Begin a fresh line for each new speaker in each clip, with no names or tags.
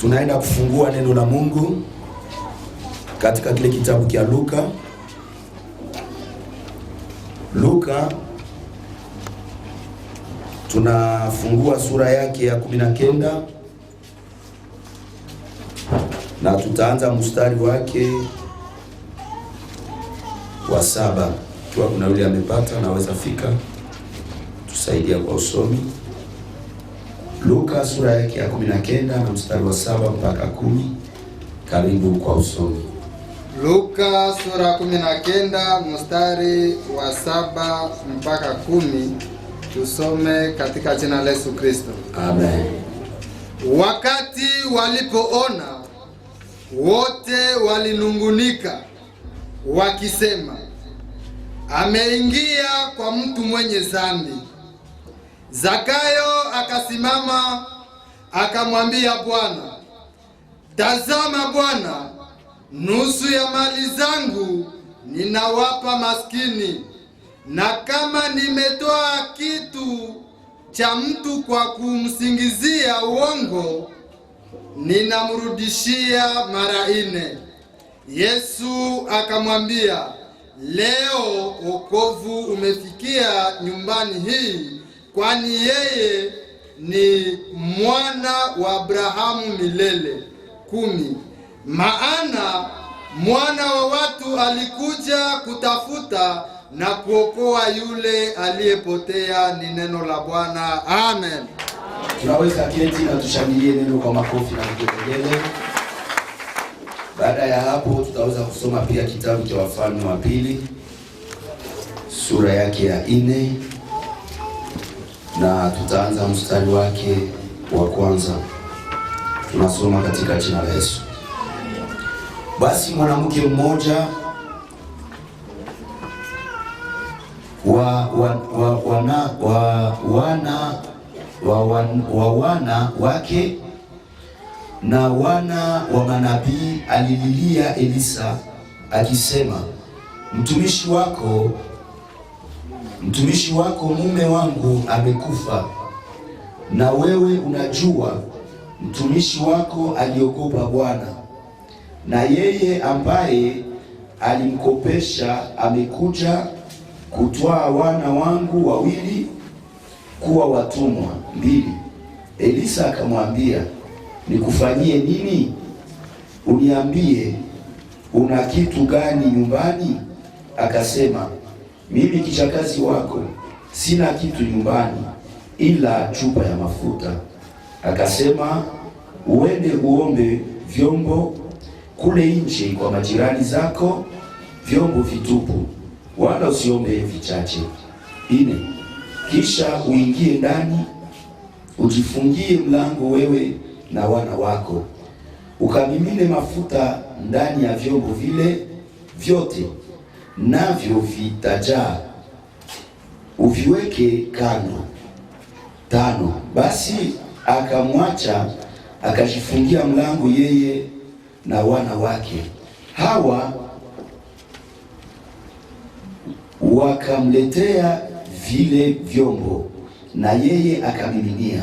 Tunaenda kufungua neno la Mungu katika kile kitabu cha Luka. Tunafungua sura yake ya 19 na tutaanza mstari wake wa 7. Kwa kuna yule amepata naweza fika tusaidia kwa usomi. Luka sura yake ya 19 na mstari wa 7 mpaka 10. Karibu kwa usomi.
Luka sura 19 mstari wa 7 mpaka 10. Tusome katika jina la Yesu Kristo.
Amen.
Wakati walipoona, wote walinungunika wakisema, ameingia kwa mtu mwenye dhambi. Zakayo akasimama akamwambia Bwana, tazama Bwana, nusu ya mali zangu ninawapa maskini, na kama nimetoa kitu cha mtu kwa kumsingizia uongo, ninamrudishia mara 4. Yesu akamwambia, leo wokovu umefikia nyumbani hii, kwani yeye ni mwana wa Abrahamu milele. 10. Maana mwana wa watu alikuja kutafuta na kuokoa yule aliyepotea. Ni neno la Bwana. Amen.
Tunaweza keti na tushangilie neno kwa makofi na vigelegele. Baada ya hapo tutaweza kusoma pia kitabu cha Wafalme wa Pili sura yake ya 4 na tutaanza mstari wake wa 1. Tunasoma katika jina la Yesu. Basi mwanamke mmoja wana wake na wana wa manabii alililia Elisa akisema, mtumishi wako mume wangu amekufa, na wewe unajua mtumishi wako aliogopa Bwana, na yeye ambaye alimkopesha amekuja kutwaa wana wangu 2 kuwa watumwa 2. Elisa akamwambia, nikufanyie nini? Uniambie, una kitu gani nyumbani? Akasema, mimi kichakazi wako sina kitu nyumbani ila chupa ya mafuta. Akasema, uende uombe vyombo kule nje kwa majirani zako, vyombo vitupu, wala usiombe vichache. 4. Kisha uingie ndani, ujifungie mlango wewe na wana wako, ukamimine mafuta ndani ya vyombo vile vyote, navyo vitajaa, uviweke kando. 5. Basi akamwacha akajifungia mlango yeye na wana wake. Hawa wakamletea vile vyombo na yeye akamiminia.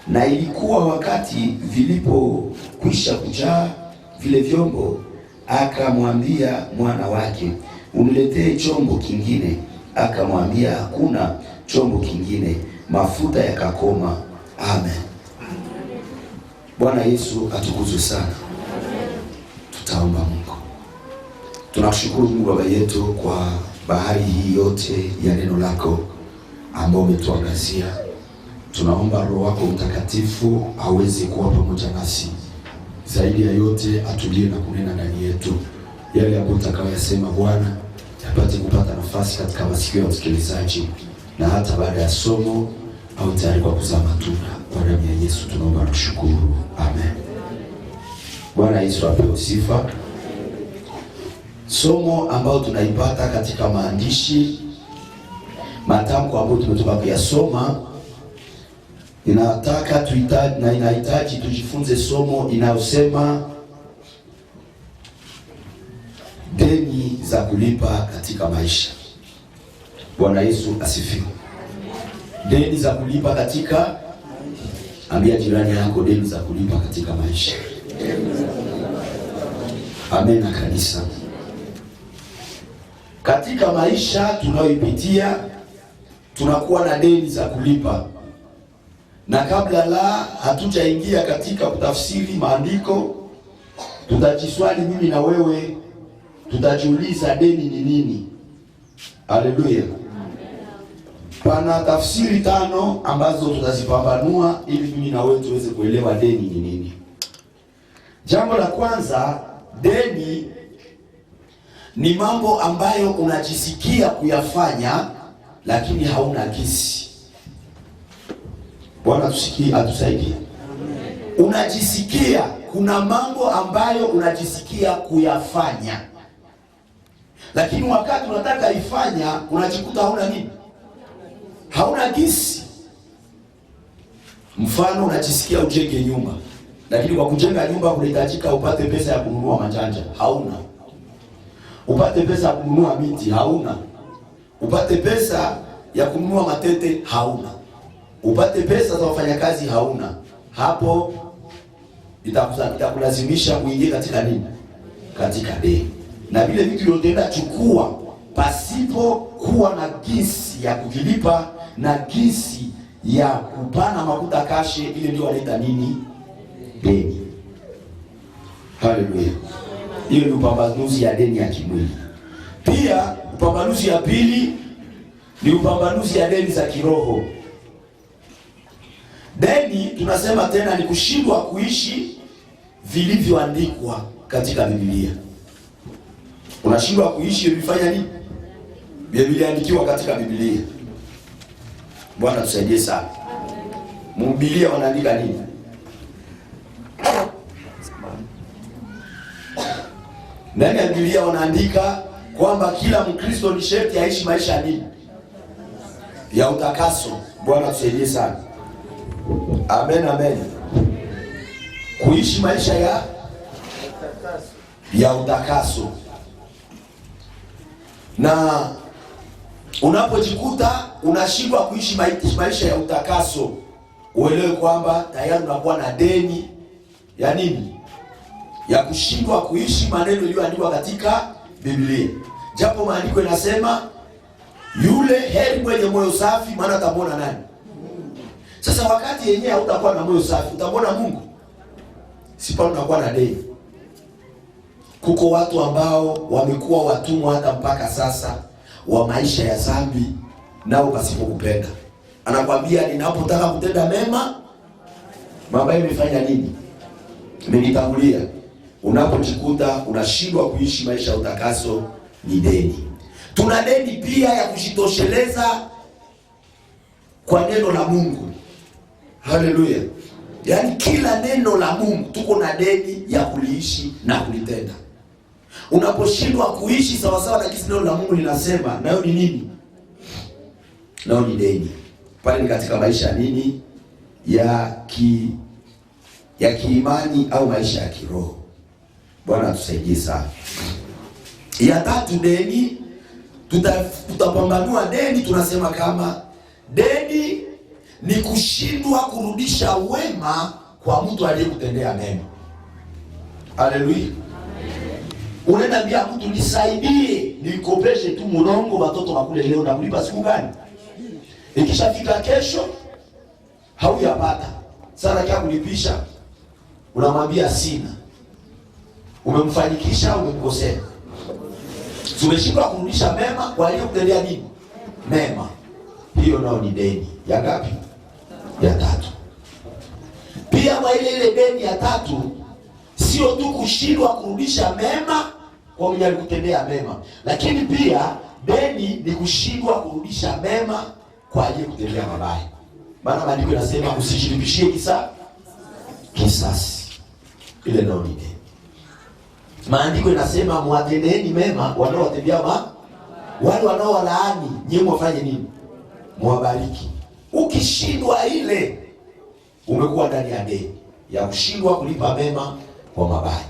Na ilikuwa wakati vilipokwisha kujaa vile vyombo, akamwambia mwana wake, uniletee chombo kingine. Akamwambia, hakuna chombo kingine. Mafuta yakakoma. Amen. Bwana Yesu atukuzwe sana. Tutaomba. Mungu, tunakushukuru Mungu Baba yetu kwa bahari hii yote ya neno lako ambao umetuangazia. Tunaomba Roho wako Mtakatifu aweze kuwa pamoja nasi, zaidi ya yote atulie na kunena ndani yetu yale ambayo utakayosema Bwana yapate kupata nafasi katika masikio ya msikilizaji, na hata baada ya somo au tayari kwa kuzaa matunda. Kwa damu ya Yesu tunaomba na kushukuru. Amen. Bwana Yesu apewe sifa. Somo ambao tunaipata katika maandishi matamko ambayo tumetoka kuyasoma, inahitaji tujifunze somo inayosema deni za kulipa katika maisha. Bwana Yesu asifiwe. Deni za kulipa katika, ambia jirani yako, deni za kulipa katika maisha. Amen na kanisa. Katika maisha tunayoipitia tunakuwa na deni za kulipa, na kabla hatujaingia katika kutafsiri maandiko, tutajiswali mimi na wewe, tutajiuliza deni ni nini? Haleluya. Pana tafsiri 5 ambazo tutazipambanua ili mimi na wewe tuweze kuelewa deni ni nini. Jambo la kwanza, deni ni mambo ambayo unajisikia kuyafanya lakini hauna gisi. Bwana atusaidie. Unajisikia, kuna mambo ambayo unajisikia kuyafanya, lakini wakati unataka ifanya unajikuta hauna nini? Hauna gisi. Mfano, unajisikia ujenge nyumba, lakini kwa kujenga nyumba kunahitajika upate pesa ya kununua majanja, hauna. Upate pesa ya kununua miti, hauna. Upate pesa ya kununua matete, hauna. Upate pesa za wafanyakazi, hauna. Hapo itakulazimisha kuingia katika nini? Katika deni. Na vile vitu vyote chukua pasipo kuwa na gisi ya kuvilipa na gisi ya kupana makuta kashe, ile ndio wanaita nini? Deni. Haleluya. Hiyo ni upambanuzi ya deni ya kimwili. Pia upambanuzi ya pili ni upambanuzi ya deni za kiroho. Deni tunasema tena ni kushindwa kuishi vilivyoandikwa katika Biblia. Unashindwa kuishi vilifanya nini? Vilivyoandikiwa katika Biblia. Bwana tusaidie sana. Biblia wanaandika nini? Ndani ya Biblia wanaandika kwamba kila Mkristo ni sharti aishi maisha nini? Ya utakaso. Bwana tusaidie sana. Amen, amen. Kuishi maisha ya utakaso. Na unapojikuta unashindwa kuishi maisha ya utakaso, uelewe kwamba tayari unakuwa na deni ya nini? Ya kushindwa kuishi maneno yaliyoandikwa katika Biblia. Japo maandiko yanasema yule heri mwenye moyo safi, maana atamwona nani? Sasa wakati yenyewe hautakuwa na moyo safi, utamwona Mungu? Sipa unakuwa na deni. Kuko watu ambao wamekuwa watumwa hata mpaka sasa wa maisha ya dhambi, nao pasipokupenda. Anakwambia ninapotaka kutenda mema, mabaya imefanya nini? Imenitangulia. Unapojikuta unashindwa kuishi maisha ya utakaso, ni deni. Tuna deni pia ya kujitosheleza kwa neno la Mungu. Haleluya. Yaani kila neno la Mungu tuko na deni ya kuliishi na kulitenda. Unaposhindwa kuishi sawa sawa na kile neno la Mungu linasema, nayo ni nini? Nayo ni deni. Pale ni katika maisha nini? Ya kiimani au maisha ya kiroho. Bwana tusaidie sana. Ya tatu, deni tutapambanua deni. Tunasema kama deni ni kushindwa kurudisha wema kwa mtu aliyekutendea mema. Haleluya. Unaenda bia mtu, nisaidie nikopeshe tu mlongo watoto wakule leo, na kulipa siku gani? Ikishafika kesho hauyapata. Sasa kia kulipisha, unamwambia sina. Umemfanikisha, umemkosea. Umeshindwa kurudisha mema kwa aliyekutendea nini? Mema. Hiyo nao ni deni. Ya ngapi? Ya tatu. Pia kwa ile deni ya tatu, sio tu kushindwa kurudisha mema kwa mwenye alikutendea mema, lakini pia deni ni kushindwa kurudisha mema kwa aliyekutendea mabaya. Maana maandiko yanasema usijilipishie kisasi. Ile ndio ni deni. Maandiko yanasema mwatendeeni mema wanaowatendea wale wanaowalaani, nyinyi mwafanye nini? Mwabariki. Ukishindwa ile, umekuwa ndani ya deni ya kushindwa kulipa mema kwa mabaya.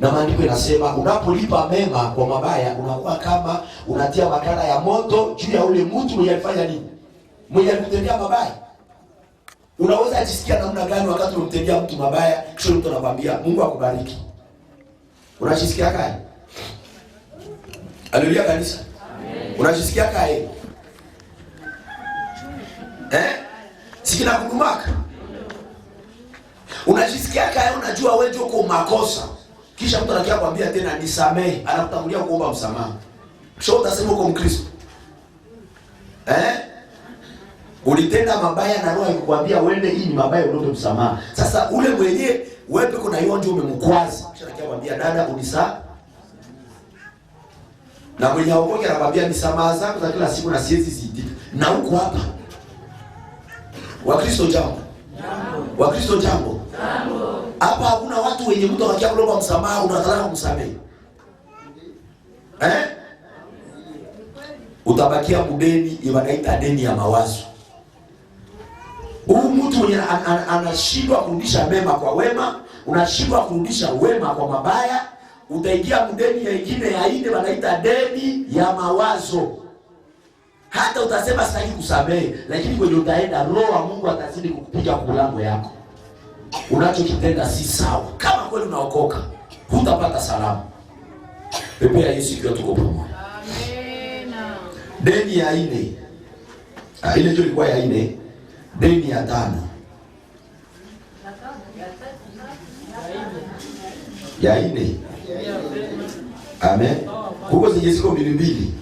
Na maandiko yanasema unapolipa mema kwa mabaya, unakuwa kama unatia makala ya moto juu ya ule mtu mwenye alifanya nini? Mwenye alikutendea mabaya. Unaweza jisikia namna gani wakati unamtendea mtu mabaya, kisha mtu anakwambia Mungu akubariki? Unajisikia kae? Haleluya kanisa. Amen. Unajisikia kae? Sikina kudumaka. Unajisikia kae, unajua wewe ndio uko makosa. Kisha mtu anakia kwambia tena nisamehe, anakutangulia kuomba msamaha. Kisha utasema uko Mkristo. Ulitenda mabaya na roho ikikwambia uende, hii ni mabaya, uombe msamaha. Sasa ule mwenyewe wewe kuna hiyo ndio umemkwaza. Kisha anakia kwambia dada unisamehe. Na mwenye haokoki anakwambia misamaha zako za kila siku na siwezi ziitika. Na huko hapa. Wakristo jambo. Wakristo jambo. Hapa hakuna watu wenye mtu anakia kuomba msamaha unataka kumsamehe. Utabakia mdeni, wanaita deni ya mawazo. Huyu mtu mwenye anashindwa kurudisha mema kwa wema, unashindwa kurudisha wema kwa mabaya, utaingia mdeni ya ingine ya ine wanaita deni ya mawazo. Hata utasema sitaki kusamehe, lakini kwenye utaenda roho wa Mungu atazidi kukupiga kwa mlango yako. Unachokitenda si sawa. Kama kweli unaokoka, hutapata salama. Pepe ya Yesu ikiwa tuko pamoja. Amen. Deni ya ine. Ile ndio ilikuwa ya ine. Deni ya tano. Ya ine. Amen. Huko ziko mbili.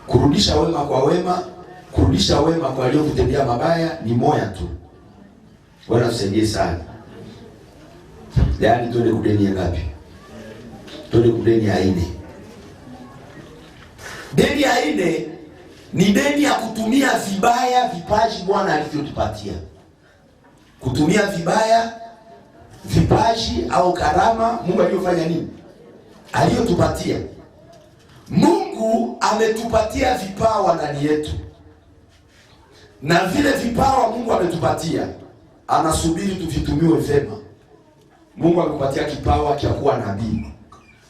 Kurudisha wema kwa wema, kurudisha wema kwa waliokutendea mabaya ni moja tu. Bwana tusaidie sana. Yaani tuende kudeni ya ngapi? Tuende kudeni ya ine. Deni ya ine ni deni ya kutumia vibaya vipaji Bwana alivyotupatia. Kutumia vibaya vipaji au karama Mungu aliyofanya nini? Aliyotupatia. Mungu ametupatia vipawa ndani yetu. Na vile vipawa Mungu ametupatia, anasubiri tuvitumiwe vema. Mungu amekupatia kipawa cha kuwa nabii.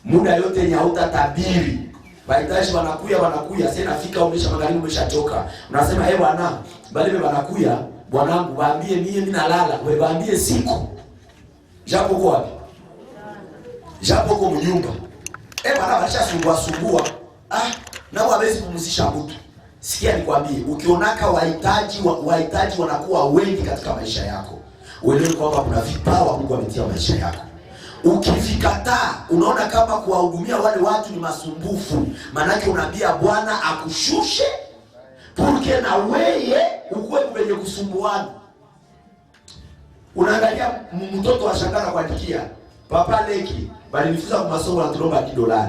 Muda yote yenye hautatabiri, bahitaji wanakuya, sasa nafika umesha magharibi umeshachoka. Unasema bwana, bali wanakuya, bwanangu waambie mimi nalala, wewe waambie siku. Japo kwa wapi? Japo kwa mnyumba. Bwana bashasumbua. Na hawezi kumhusisha mtu. Sikia nikwambie, ukionaka wahitaji wanakuwa wengi katika maisha yako, uelewe kwamba kuna vipawa Mungu ametia maisha yako. Ukivikataa, unaona kama kuwahudumia wale watu ni masumbufu, manake unaambia Bwana akushushe porque na wewe ukwe kwenye kusumbuana. Unaangalia mtoto wa shangana kuandikia, papa leki, bali nifuza kwa masomo na tunomba $1.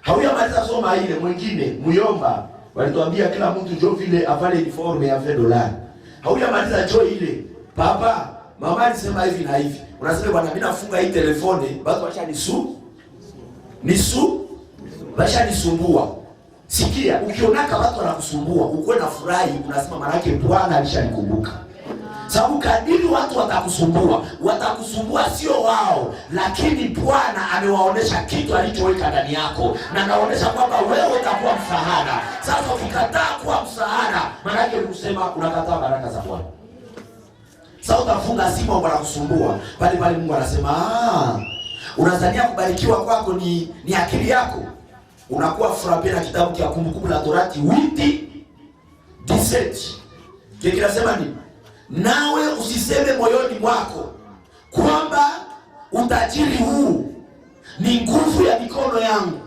Hauyamaliza soma ile mwingine, muyomba, walituambia kila mtu njoo vile afale uniforme ya $20. Hauyamaliza njoo ile, papa, mama alisema hivi na hivi. Unasema bwana mimi nafunga hii telefone, basi wacha wacha nisumbua. Sikia, ukionaka watu wanakusumbua, uko na furahi, unasema maana yake Bwana alishanikumbuka. Sababu kadiri watu watakusumbua sio wao, lakini Bwana amewaonesha kitu alichoweka ndani yako, na anaonesha kwamba wewe utakuwa msaada. Sasa ukikataa kuwa msaada, maana yake kusema unakataa baraka za Bwana. Sasa utafunga simu au wanakusumbua, pale Mungu anasema unazania kubarikiwa kwako ni akili yako. Unakuwa frappe na kitabu cha Kumbukumbu la Torati 8:17. Kile kinasema nini? Nawe usiseme moyoni mwako kwamba utajiri huu ni nguvu ya mikono yangu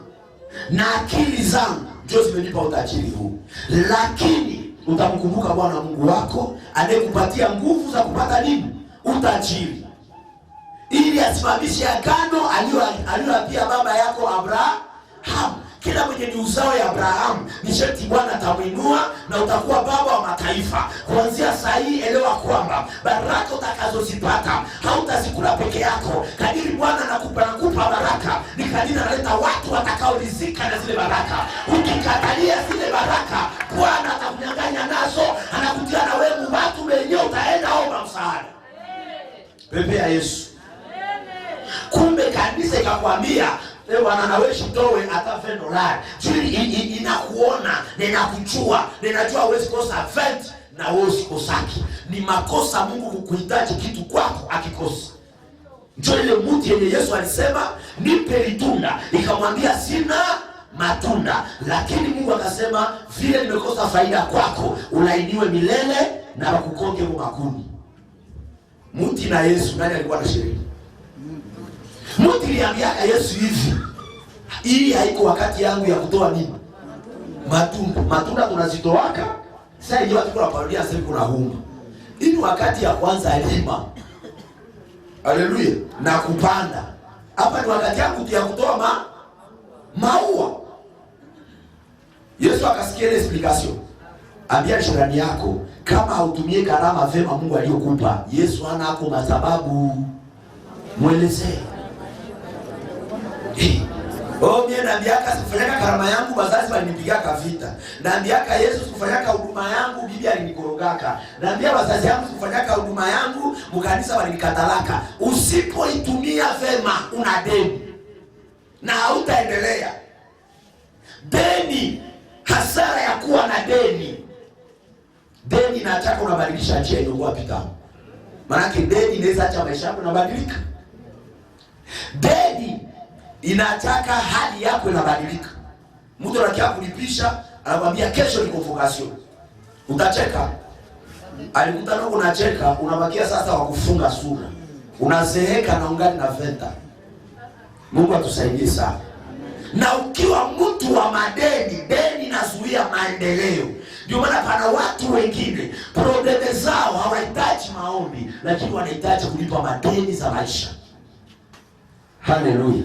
na akili zangu ndio zimenipa utajiri huu, lakini utamkumbuka Bwana Mungu wako anayekupatia nguvu za kupata nini? Utajiri, ili asimamishe agano aliyoapia baba yako Abraham. Kila mwenye ni uzao ya Abrahamu ni sharti Bwana atamuinua na utakuwa baba wa mataifa. Kuanzia saa hii elewa kwamba baraka utakazozipata hautazikula peke yako. Kadiri Bwana anakupa baraka, ni kadiri analeta watu watakaoridhika na zile baraka. Ukikatalia zile baraka, Bwana atakunyang'anya nazo, anakutia na wewe watu wenyewe utaenda omba msaada. Pepe ya Yesu. Kumbe kanisa ikakwambia Bwana naweshi towe hata $20. Juli inakuona, ninakuchua, ninajua huwezi kosa $20 na wewe usikosaki. Ni makosa Mungu kukuhitaji kitu kwako akikosa. Ndio ile mti yenye Yesu alisema nipe litunda, ikamwambia sina matunda, lakini Mungu akasema vile nimekosa faida kwako, ulainiwe milele na wakukonge makuni. Mti na Yesu, nani alikuwa na sheria? Mti aliambiaka Yesu hivi, hii haiko wakati yangu ya kutoa nini? Matunda. Matunda tunazitoaka. Sasa hiyo watu kuna parodia sasa kuna humba. Hii wakati ya kwanza alima. Haleluya. Na kupanda. Hapa ni wakati yangu ya kutoa maua. Yesu akasikia ile explication. Ambia jirani yako, kama hautumie karama vema Mungu aliyokupa, Yesu hana hapo masababu. Muelezee. Mimi naambiaka sikufanyaka karama yangu wazazi walinipigaka vita. Naambiaka Yesu sikufanyaka huduma yangu bibi alinikorogaka. Naambia wazazi yangu sikufanyaka huduma yangu mkanisa walinikatalaka. Usipoitumia vema una deni. Na hautaendelea. Deni, hasara ya kuwa na deni. Deni inataka unabadilisha njia ile wapi kama. Maana deni inaweza acha maisha yako yanabadilika. Deni inataka hali yako inabadilika. Mtu anakia kulipisha, anakuambia kesho ni convocation. Utacheka. Alikutana huko unacheka, unabakia sasa wa kufunga sura. Unazeeka na ungali na venta. Mungu atusaidie sana. Na ukiwa mtu wa madeni, deni inazuia maendeleo. Ndio maana pana watu wengine probleme zao hawahitaji maombi, lakini wanahitaji kulipa madeni za maisha. Haleluya.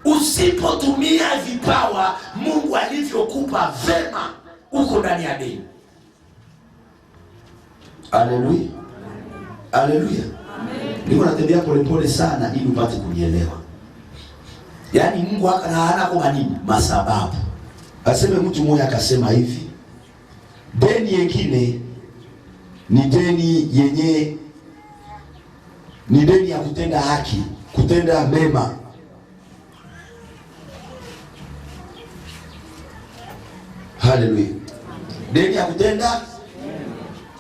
Usipotumia vipawa Mungu alivyokupa vema, uko ndani ya deni. Haleluya. Haleluya. Niko natembea polepole sana ili upate kunielewa. Yaani Mungu hana kwa nini? Masababu. Aseme mtu mmoja akasema hivi, deni nyingine ni deni yenye ni deni ya kutenda haki, kutenda mema. Haleluya. Deni ya kutenda.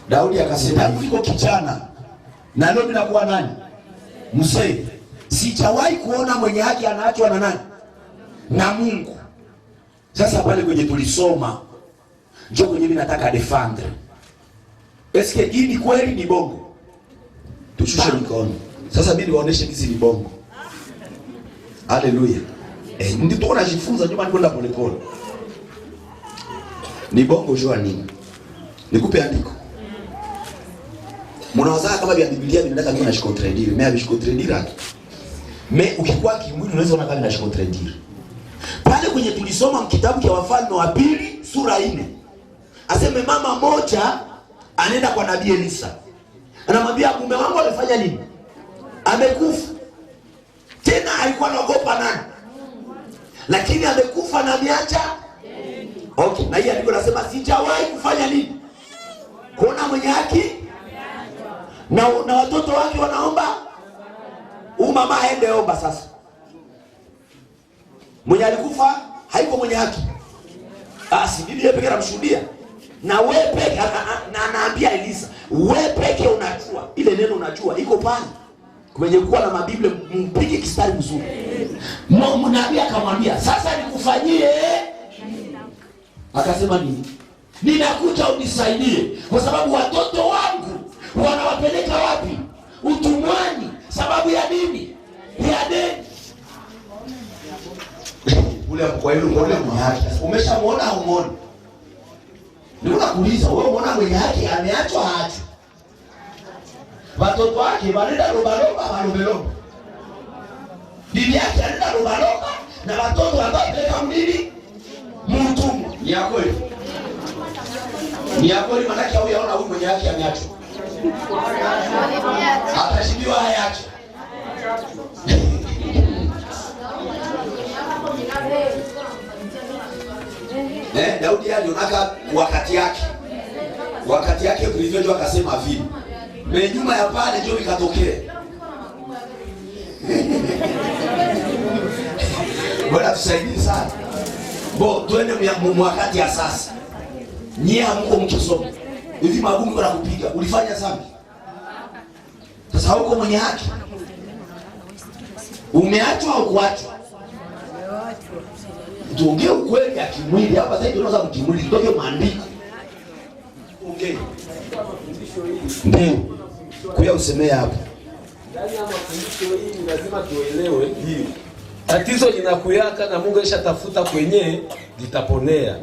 Daudi akasema yuko kijana na leo ninakuwa nani? Mzee. Sijawahi kuona mwenye haki anaachwa na nani? Na Mungu. Sasa pale kwenye tulisoma njoo kwenye mimi nataka defendre. Eske hii ni kweli ni bongo? Tushushe mikono. Sasa mimi niwaoneshe hizi ni bongo. Haleluya. Ndio tunajifunza nyuma kwenda polepole. Ni bongo jua nini? Nikupe andiko. Mnawazaa kama vya Biblia vinataka mimi nashikontredire. Mimi abishikontredire. Ukikuwa kimwili unaweza ona kama nashikontredire. Pale kwenye tulisoma kitabu cha Wafalme wa pili sura 4. Aseme mama moja anaenda kwa nabii Elisa. Anamwambia mume wangu amefanya nini? Amekufa. Tena alikuwa anaogopa nani? Lakini amekufa na ameacha. Okay, na yeye alikuwa anasema sijawahi kufanya nini? Kuona mwenye haki? Na watoto wake wanaomba. Mama aende omba sasa. Mwenye alikufa haiko mwenye haki. Basi bibi yeye pekee anamshuhudia. Na wewe pekee na anaambia Elisa, wewe pekee unajua. Ile neno unajua iko pale. Kwenye kuwa na mabiblia mpige kistari mzuri. Nabii akamwambia, "Sasa nikufanyie." Akasema nini? "Ninakuja unisaidie kwa sababu watoto wangu wanawapeleka wapi? Utumwani. Sababu ya nini? Ya deni." Ule kwa hilo kwa ule mwenye haki. Umeshamuona au umeona? Ndio nakuuliza, wewe umeona mwenye haki ameachwa haacho? Watoto wake wanaenda lomba. Bibi yake anaenda lomba na watoto wanapeleka mdini mtumwa. Ni ya kweli. Ni ya kweli maana yake huyu anaona huyu mwenye haki ameachwa. Atashibiwa hayati. Daudi alionaka wakati yake Kristo akasema vipi? Mimi nyuma ya pale ndio ikatokea. Bwana tusaidie sana. Tuende wakati ya sasa. Nyie hamko mkisoma. hivi magumu kwa kupiga, ulifanya dhambi. Sasa huko mwenye haki. Umeachwa au kuachwa? Tuongee ukweli ya kimwili hapa sasa, tunaweza kujimwili ndio maandiko. Ongea. Ndio. Kuya usemee hapa.
Ndani ya mafundisho hii lazima tuelewe hiyo. Tatizo linakuyaka na Mungu eshatafuta kwenye litaponea.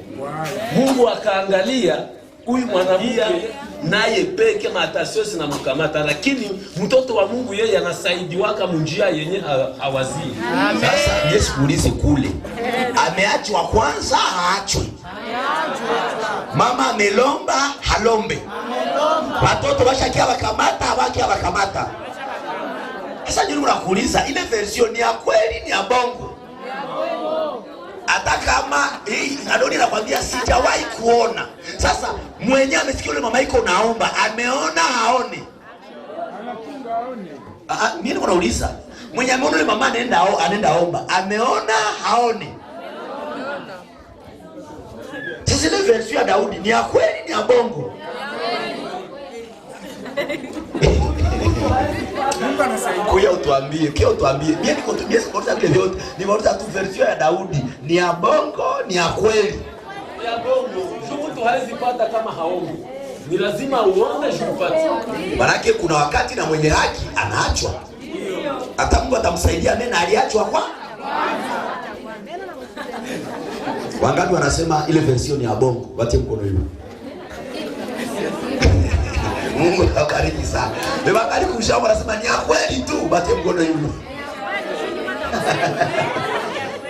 Mungu akaangalia huyu mwanamke naye peke matasio na mkamata, lakini mtoto wa Mungu yeye anasaidiwaka munjia yenye hawazii.
Sasa Yesu kuulize kule. Ameachwa kwanza haachwe. Mama amelomba halombe. Watoto washakia wakamata hawakia wakamata. Sasa nini unakuuliza ile version ni ya kweli ni ya bongo? Hata kama Adoni anakuambia sijawahi kuona. Sasa mwenye amesikia yule mama iko naomba, ameona haone? Mimi niko nauliza, mwenye ameona yule mama anaenda omba, ameona haone? Sasa ile version ya Daudi ni ya kweli ni ya bongo? Kuya utuambie, kia utuambie. Mimi niko tumie sikota vile vyote. Nimeona tu version ya Daudi ni ya bongo ni ya kweli.
Ya bongo, mtu hawezi pata kama haombi. Ni lazima uombe upate.
Manake kuna wakati na mwenye haki anaachwa. Hata Mungu atamsaidia mimi na aliachwa kwa. Wangapi wanasema ile version ya bongo? Watie mkono hivi. Mungu akabariki sana. Beba kali kushauri anasema ni ya kweli tu, bate mkono hivi.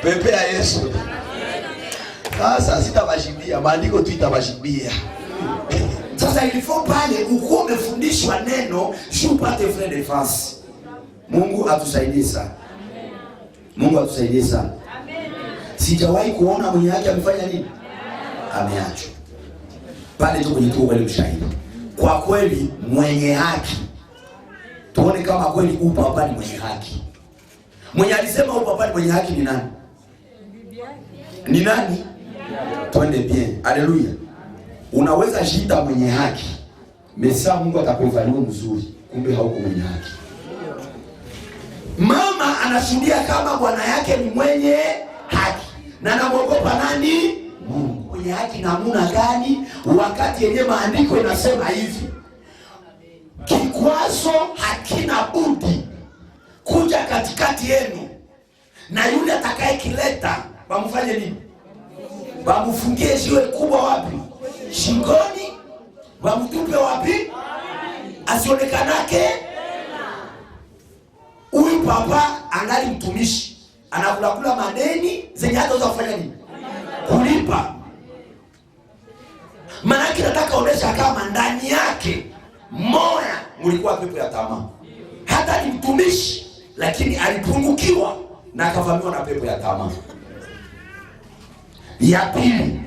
Pepe ya Yesu. Sasa sitabashibia, maandiko tu itabashibia. Sasa ilifo pale uko umefundishwa neno, upate frère de France. Mungu atusaidie sana. Mungu atusaidie sana. Amen. Sijawahi kuona mwenye haki amefanya nini? Ameachwa. Pale tu kwenye tu kweli ushahidi. Kwa kweli mwenye haki. Tuone kama kweli upo hapa ni mwenye haki. Mwenye alisema upo hapa ni mwenye haki ni nani? Ni nani? Twende bien. Haleluya. Unaweza jita mwenye haki. Mesa Mungu atakuvalua mzuri. Kumbe hauko mwenye haki. Mama anashuhudia kama bwana yake ni mwenye haki. Na anamuogopa nani? Mungu. Mwenye haki namuna gani? Wakati yenye maandiko inasema hivi. Kikwazo hakina budi kuja katikati yenu. Na yule atakaye kileta, bamfanye nini? Bamfungie jiwe kubwa wapi? Shingoni. Bamtupe wapi? Asionekanake. Huyu papa angali mtumishi. Anakula madeni zenye hata kufanya nini? Kulipa. Maana nataka onesha kama ndani yake moya mlikuwa pepo ya tamaa. Hata ni mtumishi lakini alipungukiwa na akavamiwa na pepo ya tamaa. Ya pili,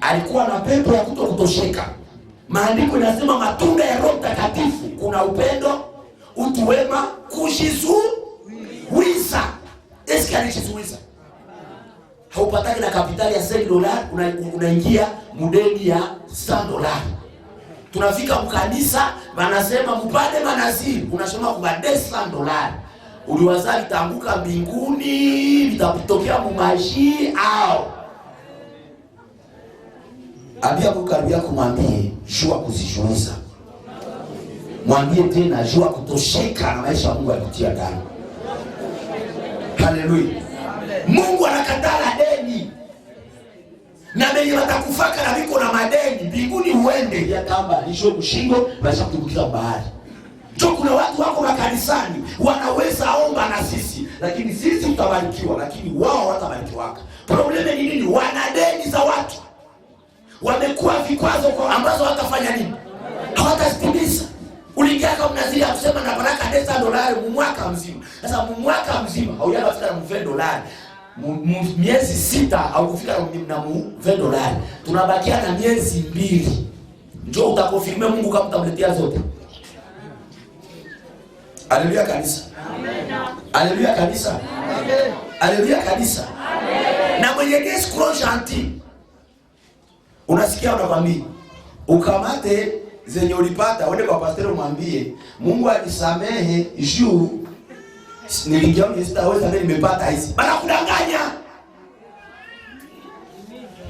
alikuwa na pepo ya kutosheka. Maandiko yanasema matunda ya Roho Mtakatifu kuna upendo, utu wema, kujizuiza. Eski anajizuiza. Haupataki na kapitali ya $5 unaingia mudeni ya $100. Tunafika mkanisa wanasema mpande manaziri, unasema kubade $100. Uliwazali tanguka mbinguni, litakutokea mumaji au. Ambia kukaribu yako mwambie, jua kuzijuiza. Mwambie tena jua kutosheka na maisha Mungu alikutia ndani. Haleluya. Mungu anakatala deni. Na benye watakufaka na viko na madeni, mbinguni uende ya kamba, nisho kushingo, basi kutumbukiza bahari. Jo, kuna watu wako makanisani, wanaweza omba na sisi, lakini sisi tutabarikiwa, lakini wao watabarikiwaka. Probleme ni nini? Wana deni za watu. Wamekuwa vikwazo kwa ambazo watafanya nini? Hawatazitimiza. Uliingia kama mnaziri ya kusema na baraka $10 mwaka mzima. Sasa mwaka mzima haujafika na $10. Miezi 6 au kufika na $20. Tunabakia na miezi 2. Njoo utakofirme Mungu kama utamletea zote. Haleluya kanisa. Amen. Haleluya kanisa. Amen. Haleluya kanisa. Amen. Na mwenye escroc gentil. Unasikia unakwambia ukamate zenye ulipata, uende kwa pastor mwambie Mungu alisamehe juu nilijiona sitaweza ndio nimepata hizi. Bana kudanganya.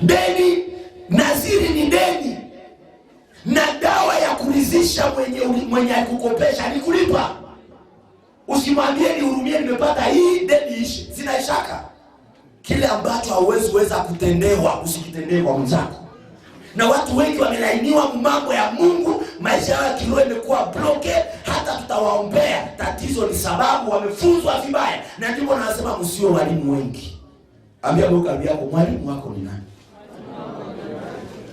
Deni, naziri ni deni. Na dawa ya kuridhisha mwenye akukopesha ni kulipa. Usimwambie nihurumie nimepata hii deni ishi. Sina shaka. Kile ambacho hauwezi kuweza kutendewa usikitendee kwa mwenzako. Na watu wengi wamelainiwa mambo ya Mungu, maisha yao kiroho imekuwa bloke, hata tutawaombea. Tatizo ni sababu wamefunzwa vibaya. Na ndipo nasema msio walimu wengi. Ambia Mungu yako, mwalimu wako ni nani?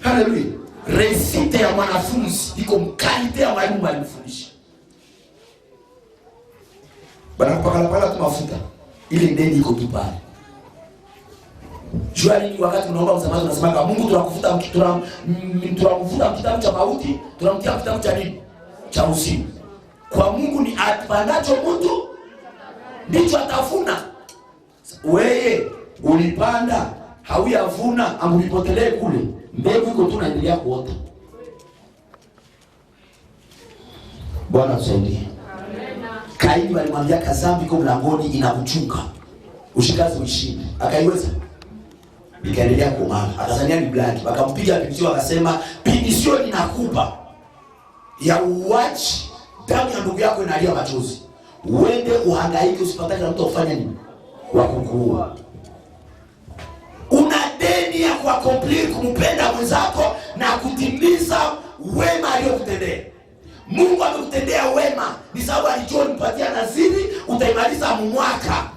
Haleluya. Resite ya mwanafunzi iko mkalite ya mwalimu alimfundisha. Bana kupakala tu mafuta. Ile deni iko kibali. Jua nini wakati unaomba msamaha unasema kwa Mungu tunakufuta kitabu cha mauti, tunamtia kitabu cha nini? Cha uzima. Kwa Mungu ni apandacho mtu ndicho atavuna. Wewe ulipanda hauyavuna, amlipotelee kule. Mbegu iko tu naendelea kuota. Bwana tusaidie. Amen. Kaini walimwambia kazambi iko mlangoni inakuchunga. Ushikaze uishinde. Akaiweza? Ikaendelea kumama. Akazania ni black. Wakampiga pigisho akasema, "Pigisho ninakupa ya uachi damu ya ndugu yako inalia machozi. Uende uhangaike usipatane na mtu kufanya nini? Wakukuua." Una deni ya kuaccomplish kumpenda mwenzako na kutimiza wema aliyokutendea. Mungu amekutendea wema, ni sababu alijua nipatia naziri utaimaliza mwaka.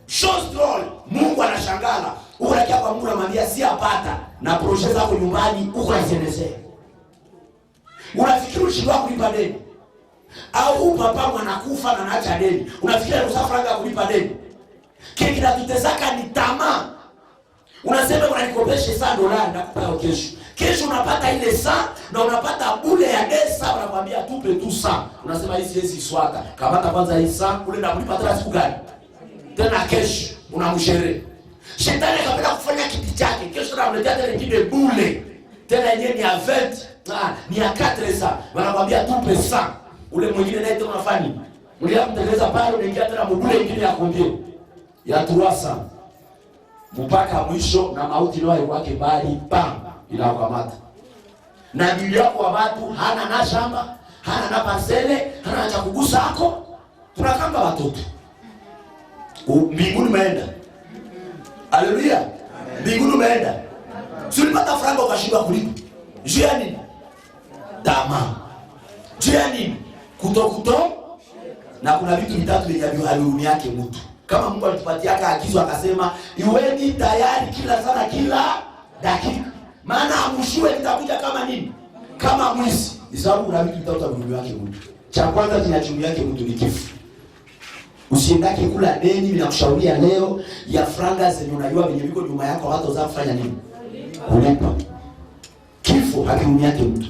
Shostrol, Mungu anashangala. Unakia kwa Mungu anamwambia si apata na project zako nyumbani uko naziendelea. Unafikiri ushindwa kulipa deni? Au papa mwanakufa na anaacha deni. Unafikiri usafranga kulipa deni? Kile kinatutesaka ni tamaa. Unasema unanikopesha $100 na kupa kesho. Kesho unapata ile saa na unapata bure ya desa, wanakuambia tupe tu saa. Unasema hii siwezi swata. Kamata kwanza hii saa, ule na kulipa tena siku gani? Tena kesho unamshere. Shetani akapenda kufanya kitu chake. Kesho tunamletea tena kile bure. Tena yenyewe ni event. Ni ya 4 saa. Wanakuambia tupe saa. Ule mwingine naye tena unafanya. Ulia mtengeneza pale unaingia tena mbule nyingine ya kuambia. Ya tuwasa. Mpaka mwisho na mauti ndio yake bali pam inakamata. Na bibi yako wa watu hana na shamba, hana na parcele, hana cha kugusa hako. Tunakamba watoto. Mbinguni umeenda. Haleluya. Mbinguni umeenda. Si ulipata franga ukashindwa kulipa. Juu ya nini? Tamaa. Juu ya nini? Kuto. Na kuna vitu vitatu vya haliumi yake mtu. Kama Mungu alitupatia agizo akasema, "Iweni tayari kila sana kila dakika." Maana amshiwe nitakuja kama nini? Kama mwizi. Ni sababu kuna vitu vitatu vya yake mtu. Cha kwanza kinachumia yake mtu ni kifo. Usiendake kula deni, ninakushauria leo ya franga zenye unajua venye viko nyuma yako watu za kufanya nini? Kulipa. Kifo hakiumi yake mtu.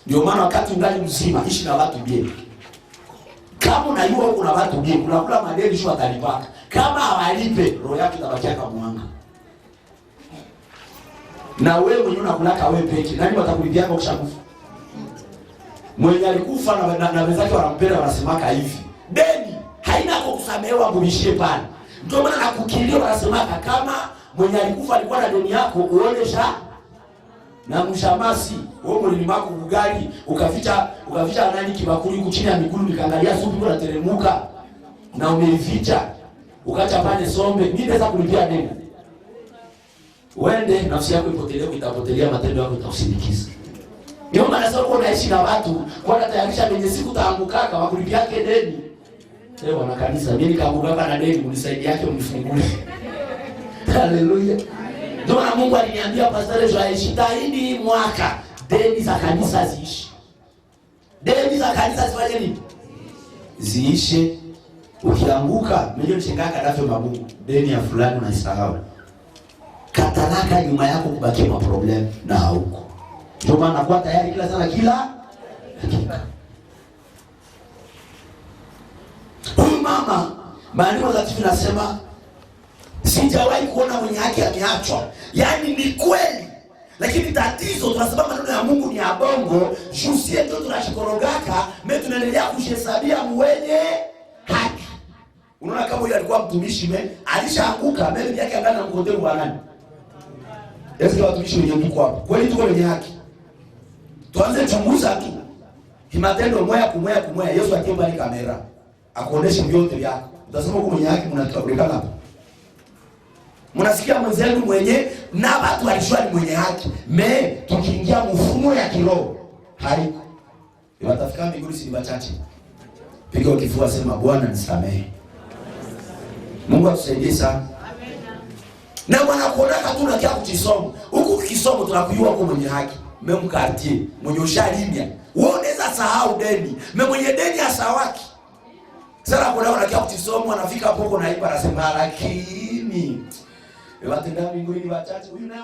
Ndio maana wakati ungali mzima ishi na watu bien. Kama unajua kuna watu bien, unakula madeni sio atalipaka. Kama hawalipe, roho yako itabakia kama mwanga. Na wewe mwenyewe unakulaka wewe peke. Nani watakulipia kwa kushakufa? Mwenye alikufa na wenzake wanampenda wanasemaka hivi. Deni haina kwa kusamehewa mbishie pale. Ndio maana nakukilia wanasemaka kama mwenye alikufa alikuwa na deni yako uonesha na mshamasi wewe mlini mako ugali ukaficha nani kibakuli huko chini ya miguu nikaangalia supu bila teremuka na umeificha ukacha pale sombe mimi naweza kulipia deni. Wende nafsi yako ipotelee itapotelea matendo yako itakusindikiza. Ndio maana sasa uko naishi na watu kwa tayarisha kwenye siku taangukaka wakulipia yake deni. Leo wana kanisa mimi nikaanguka na deni unisaidie yake unifungulie. Haleluya. Ndio maana Mungu aliniambia pastor Joel jitahidi mwaka deni za kanisa ziishi. Deni za kanisa zifanye nini? Ziishe. Ukianguka mimi nishengaka dafe mamungu deni ya fulani unaisahau. Katalaka nyuma yako kubakia ma problem na huko. Ndio maana kwa tayari kila sana kila dakika. Huyu mama maandiko takatifu nasema sijawahi kuona mwenye haki ameachwa. Yaani ni kweli. Lakini tatizo tunasema maneno ya Mungu ni ya bongo, jusie ndio tunashikorogaka, mimi tunaendelea kushesabia mwenye haki. Unaona kama yule alikuwa mtumishi alishaanguka mbele yake angana na mgodero wa nani? Yesu watumishi wenye tuko hapo. Kweli tuko wenye haki. Tuanze chunguza tu. Himatendo moya kumwea Yesu akiomba ni kamera. Akuoneshe vyote vyako. Utasema uko mwenye haki mnataka hapo. Mnasikia mwenzenu mwenye na watu walishwa ni mwenye haki. Tukiingia mfumo ya kiroho haiko. Watafika mbinguni si wachache. Piga kifua sema Bwana nisamehe. Mungu atusaidie sana. Amen. Na mwana kuona katuna kia kuchisoma. Huku kisomo tunakujua kwa mwenye haki. Memkartie, mwenye ushalimia. Wewe unaweza sahau deni. Mwenye deni asawaki. Sasa kuna kia kuchisoma anafika hapo na ipa anasema lakini watenda mbinguni wachache. Huyu naye